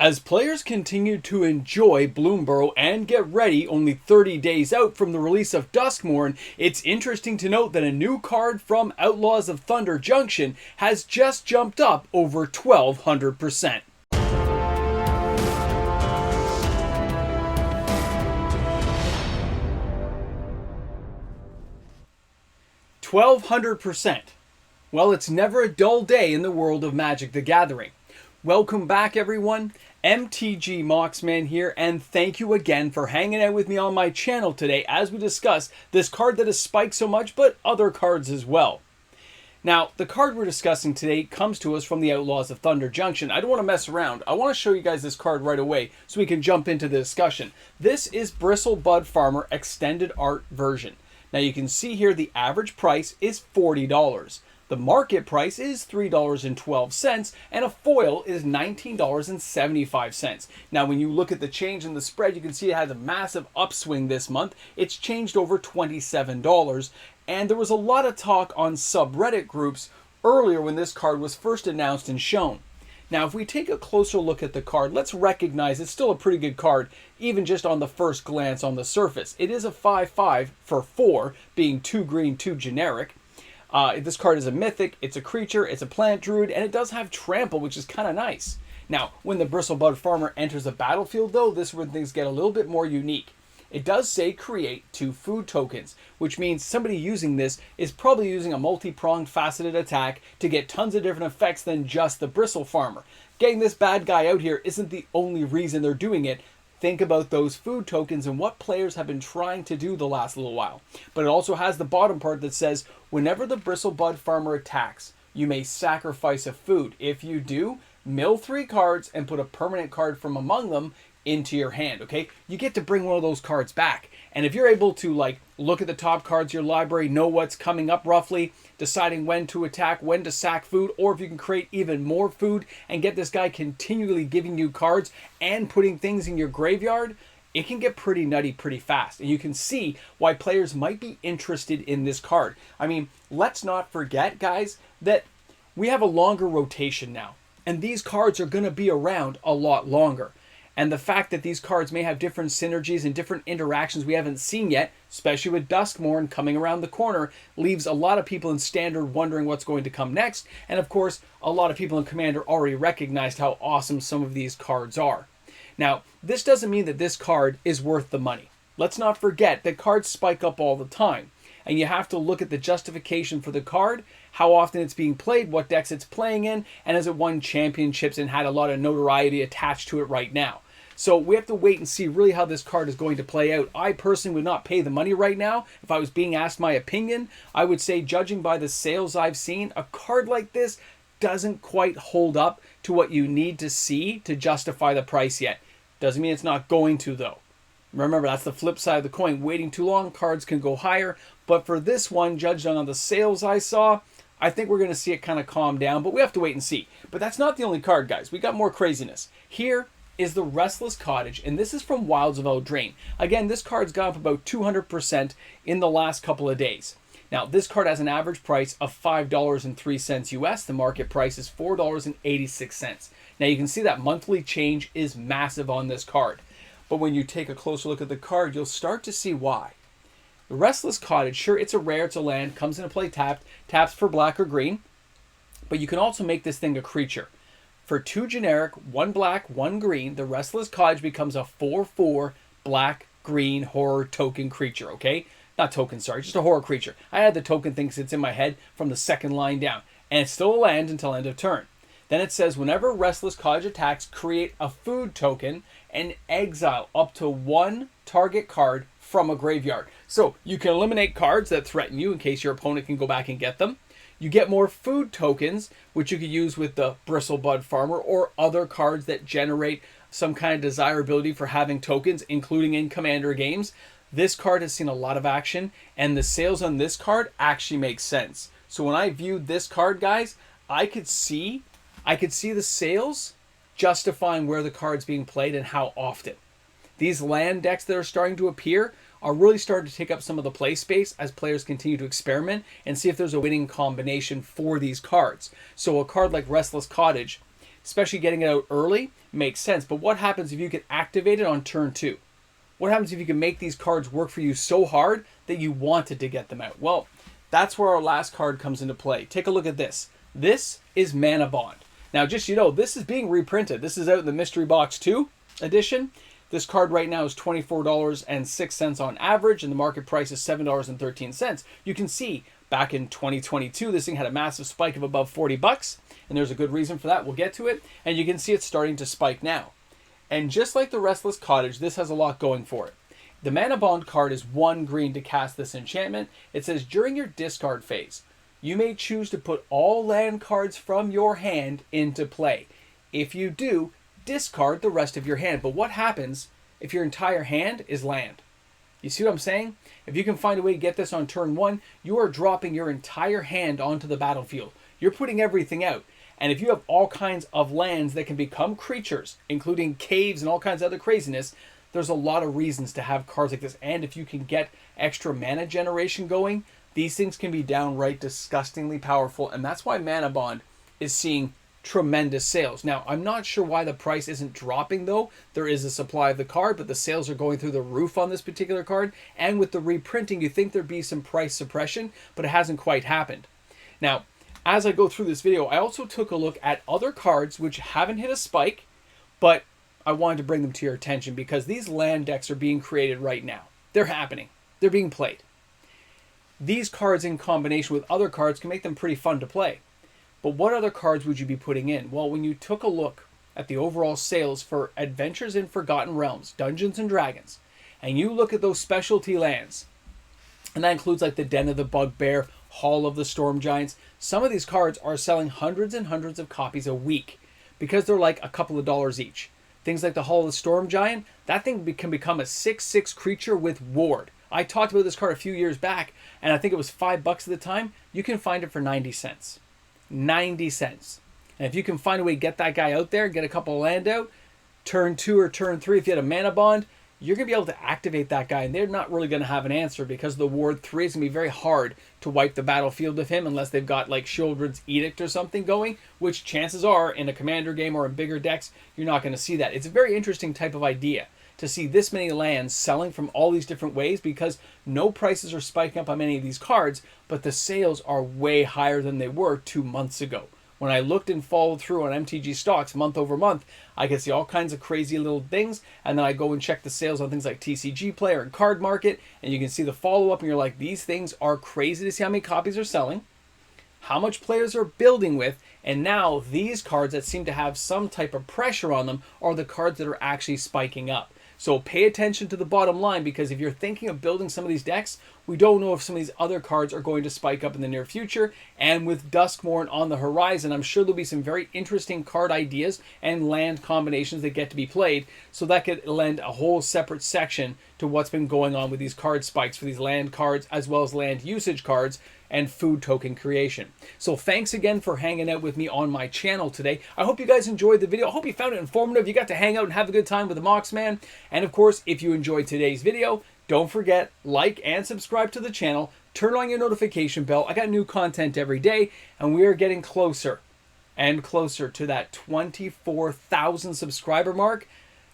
As players continue to enjoy Bloomburrow and get ready only 30 days out from the release of Duskmourn, it's interesting to note that a new card from Outlaws of Thunder Junction has just jumped up over 1,200%. 1,200%. Well, it's never a dull day in the world of Magic the Gathering. Welcome back, everyone. MTG Moxman here, and thank you again for hanging out with me on my channel today as we discuss this card that has spiked so much, but other cards as well. Now, the card we're discussing today comes to us from the Outlaws of Thunder Junction. I don't want to mess around. I want to show you guys this card right away so we can jump into the discussion. This is Bristlebud Farmer Extended Art version. Now, you can see here the average price is $40. The market price is $3.12, and a foil is $19.75. Now, when you look at the change in the spread, you can see it has a massive upswing this month. It's changed over $27, and there was a lot of talk on subreddit groups earlier when this card was first announced and shown. Now, if we take a closer look at the card, let's recognize it's still a pretty good card, even just on the first glance on the surface. It is a 5/5 for 4, being 2 green, 2 generic. This card is a mythic, it's a creature, it's a plant druid, and it does have trample, which is kind of nice. Now, when the Bristlebud Farmer enters the battlefield, though, this is when things get a little bit more unique. It does say create 2 food tokens, which means somebody using this is probably using a multi-pronged faceted attack to get tons of different effects than just the Bristle Farmer. Getting this bad guy out here isn't the only reason they're doing it. Think about those food tokens and what players have been trying to do the last little while. But it also has the bottom part that says, whenever the Bristlebud Farmer attacks, you may sacrifice a food. If you do, mill 3 cards and put a permanent card from among them into your hand, okay? You get to bring one of those cards back. And if you're able to, like, look at the top cards of your library, know what's coming up roughly, deciding when to attack, when to sack food, or if you can create even more food and get this guy continually giving you cards and putting things in your graveyard, it can get pretty nutty pretty fast. And you can see why players might be interested in this card. I mean, let's not forget, guys, that we have a longer rotation now. And these cards are going to be around a lot longer. And the fact that these cards may have different synergies and different interactions we haven't seen yet, especially with Duskmourn coming around the corner, leaves a lot of people in Standard wondering what's going to come next. And of course, a lot of people in Commander already recognized how awesome some of these cards are. Now, this doesn't mean that this card is worth the money. Let's not forget that cards spike up all the time. And you have to look at the justification for the card, how often it's being played, what decks it's playing in, and has it won championships and had a lot of notoriety attached to it right now. So we have to wait and see really how this card is going to play out. I personally would not pay the money right now. If I was being asked my opinion, I would say, judging by the sales I've seen, a card like this doesn't quite hold up to what you need to see to justify the price yet. Doesn't mean it's not going to, though. Remember, that's the flip side of the coin. Waiting too long, cards can go higher. But for this one, judged on the sales I saw, I think we're going to see it kind of calm down. But we have to wait and see. But that's not the only card, guys. We got more craziness. Here is the Restless Cottage, and this is from Wilds of Eldraine. Again, this card's gone up about 200% in the last couple of days. Now, this card has an average price of $5.03 US. The market price is $4.86. Now, you can see that monthly change is massive on this card. But when you take a closer look at the card, you'll start to see why. The Restless Cottage, sure, it's a rare, it's a land, comes into play tapped, taps for black or green, but you can also make this thing a creature. For 2 generic, 1 black, 1 green, the Restless Cottage becomes a 4/4 black-green horror token creature, okay? Not token, sorry, just a horror creature. I had the token thing sits in my head from the second line down, and it's still a land until end of turn. Then it says, whenever Restless Cottage attacks, create a food token and exile up to 1 target card from a graveyard. So you can eliminate cards that threaten you in case your opponent can go back and get them. You get more food tokens, which you could use with the Bristlebud Farmer or other cards that generate some kind of desirability for having tokens, including in Commander games. This card has seen a lot of action, and the sales on this card actually make sense. So when I viewed this card, guys, I could see the sales justifying where the card's being played and how often. These land decks that are starting to appear are really starting to take up some of the play space as players continue to experiment and see if there's a winning combination for these cards. So a card like Restless Cottage especially getting it out early, makes sense. But what happens if you can activate it on turn 2? What happens if you can make these cards work for you so hard that you wanted to get them out? Well, that's where our last card comes into play. Take a look at this. This is Mana Bond. Now, just so you know, this is being reprinted. This is out in the Mystery Box 2 edition. This card right now is $24.06 on average, and the market price is $7.13. You can see back in 2022, this thing had a massive spike of above 40 bucks, and there's a good reason for that. We'll get to it, and you can see it's starting to spike now. And just like the Restless Cottage, this has a lot going for it. The Mana Bond card is 1 green to cast this enchantment. It says, during your discard phase, you may choose to put all land cards from your hand into play. If you do, discard the rest of your hand. But what happens if your entire hand is land? You see what I'm saying? If you can find a way to get this on turn 1, you are dropping your entire hand onto the battlefield. You're putting everything out. And if you have all kinds of lands that can become creatures, including caves and all kinds of other craziness, there's a lot of reasons to have cards like this. And if you can get extra mana generation going, these things can be downright disgustingly powerful. And that's why Mana Bond is seeing tremendous sales. Now, I'm not sure why the price isn't dropping, though. There is a supply of the card, but the sales are going through the roof on this particular card. And with the reprinting, you think there'd be some price suppression, but it hasn't quite happened. Now, as I go through this video, I also took a look at other cards which haven't hit a spike, but I wanted to bring them to your attention because these land decks are being created right now. They're happening. They're being played. These cards in combination with other cards can make them pretty fun to play. But what other cards would you be putting in? Well, when you took a look at the overall sales for Adventures in Forgotten Realms, Dungeons and Dragons, and you look at those specialty lands, and that includes like the Den of the Bugbear, Hall of the Storm Giants, some of these cards are selling hundreds and hundreds of copies a week because they're like a couple of dollars each. Things like the Hall of the Storm Giant, that thing can become a 6/6 creature with ward. I talked about this card a few years back, and I think it was $5 at the time. You can find it for 90 cents. 90 cents. And if you can find a way to get that guy out there, get a couple of land out, turn 2 or turn 3, if you had a Mana Bond, you're going to be able to activate that guy, and they're not really going to have an answer because the Ward 3 is going to be very hard to wipe the battlefield of him unless they've got like Shieldred's Edict or something going, which chances are in a commander game or in bigger decks, you're not going to see that. It's a very interesting type of idea to see this many lands selling from all these different ways because no prices are spiking up on many of these cards, but the sales are way higher than they were 2 months ago. When I looked and followed through on MTG stocks month over month, I could see all kinds of crazy little things, and then I go and check the sales on things like TCG Player and Card Market, and you can see the follow-up, and you're like, these things are crazy to see how many copies are selling, how much players are building with, and now these cards that seem to have some type of pressure on them are the cards that are actually spiking up. So pay attention to the bottom line, because if you're thinking of building some of these decks, we don't know if some of these other cards are going to spike up in the near future. And with Duskmourn on the horizon, I'm sure there'll be some very interesting card ideas and land combinations that get to be played. So that could lend a whole separate section to what's been going on with these card spikes for these land cards, as well as land usage cards and food token creation. So thanks again for hanging out with me on my channel today. I hope you guys enjoyed the video. I hope you found it informative. You got to hang out and have a good time with the Moxman. And of course, if you enjoyed today's video, don't forget, like and subscribe to the channel. Turn on your notification bell. I got new content every day, and we are getting closer and closer to that 24,000 subscriber mark.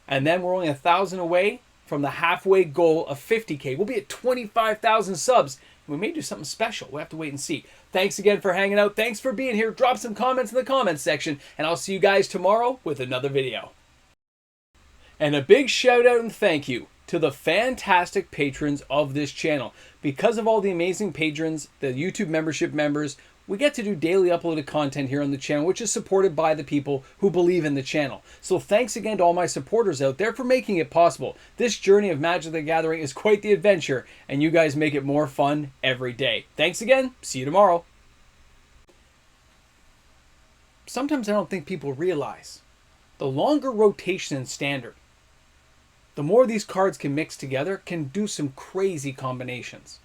And then we're only 1,000 away from the halfway goal of 50K. We'll be at 25,000 subs. We may do something special. We'll have to wait and see. Thanks again for hanging out. Thanks for being here. Drop some comments in the comments section, and I'll see you guys tomorrow with another video. And a big shout out and thank you to the fantastic patrons of this channel. Because of all the amazing patrons, the YouTube membership members, we get to do daily uploaded content here on the channel, which is supported by the people who believe in the channel. So thanks again to all my supporters out there for making it possible. This journey of Magic the Gathering is quite the adventure, and you guys make it more fun every day. Thanks again. See you tomorrow. Sometimes I don't think people realize the longer rotation in Standard, the more these cards can mix together, can do some crazy combinations.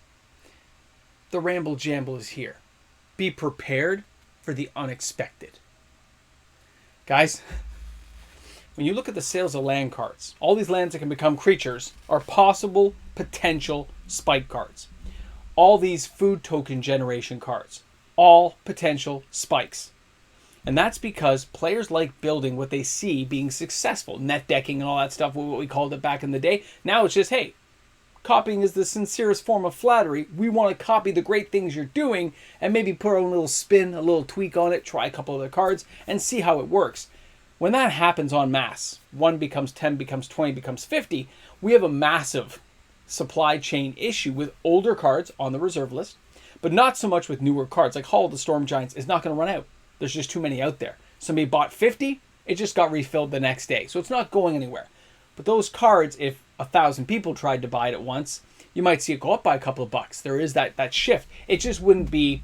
The Ramble Jamble is here. Be prepared for the unexpected. Guys, when you look at the sales of land cards, all these lands that can become creatures are possible potential spike cards. All these food token generation cards, all potential spikes. And that's because players like building what they see being successful. Net decking and all that stuff, what we called it back in the day. Now it's just, hey, copying is the sincerest form of flattery. We want to copy the great things you're doing and maybe put a little spin, a little tweak on it, try a couple other cards, and see how it works. When that happens en masse, 1 becomes 10, becomes 20, becomes 50, we have a massive supply chain issue with older cards on the reserve list, but not so much with newer cards. Like Hall of the Storm Giants is not going to run out. There's just too many out there. Somebody bought 50, it just got refilled the next day. So it's not going anywhere. But those cards, if 1,000 people tried to buy it at once, you might see it go up by a couple of bucks. There is that shift. It just wouldn't be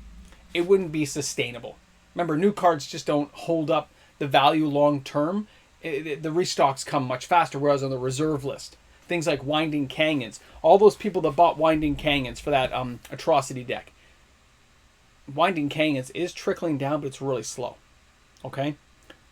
sustainable. Remember, new cards just don't hold up the value long term. The restocks come much faster, whereas on the reserve list, things like Winding Canyons, all those people that bought Winding Canyons for that atrocity deck, Winding Canyons is trickling down, but it's really slow. Okay?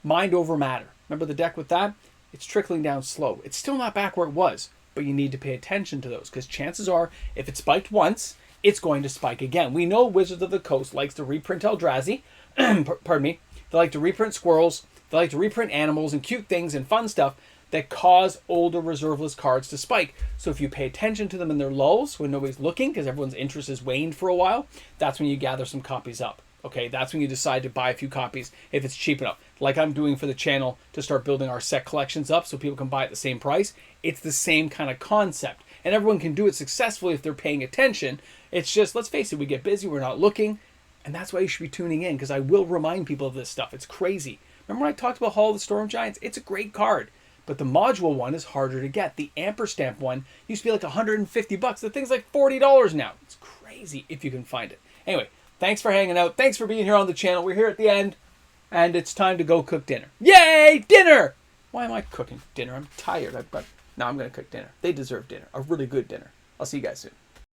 Mind over matter. Remember the deck with that? It's trickling down slow. It's still not back where it was, but you need to pay attention to those, because chances are, if it spiked once, it's going to spike again. We know Wizards of the Coast likes to reprint Eldrazi. Pardon me. They like to reprint squirrels. They like to reprint animals and cute things and fun stuff that cause older reserve list cards to spike. So if you pay attention to them in their lulls, when nobody's looking, because everyone's interest has waned for a while, that's when you gather some copies up. Okay, that's when you decide to buy a few copies if it's cheap enough. Like I'm doing for the channel to start building our set collections up so people can buy at the same price. It's the same kind of concept. And everyone can do it successfully if they're paying attention. It's just, let's face it, we get busy, we're not looking. And that's why you should be tuning in, because I will remind people of this stuff. It's crazy. Remember when I talked about Hall of the Storm Giants? It's a great card. But the module one is harder to get. The amperstamp one used to be like $150. The thing's like $40 now. It's crazy if you can find it. Anyway, thanks for hanging out. Thanks for being here on the channel. We're here at the end, and it's time to go cook dinner. Yay, dinner! Why am I cooking dinner? I'm tired. But no, I'm going to cook dinner. They deserve dinner. A really good dinner. I'll see you guys soon.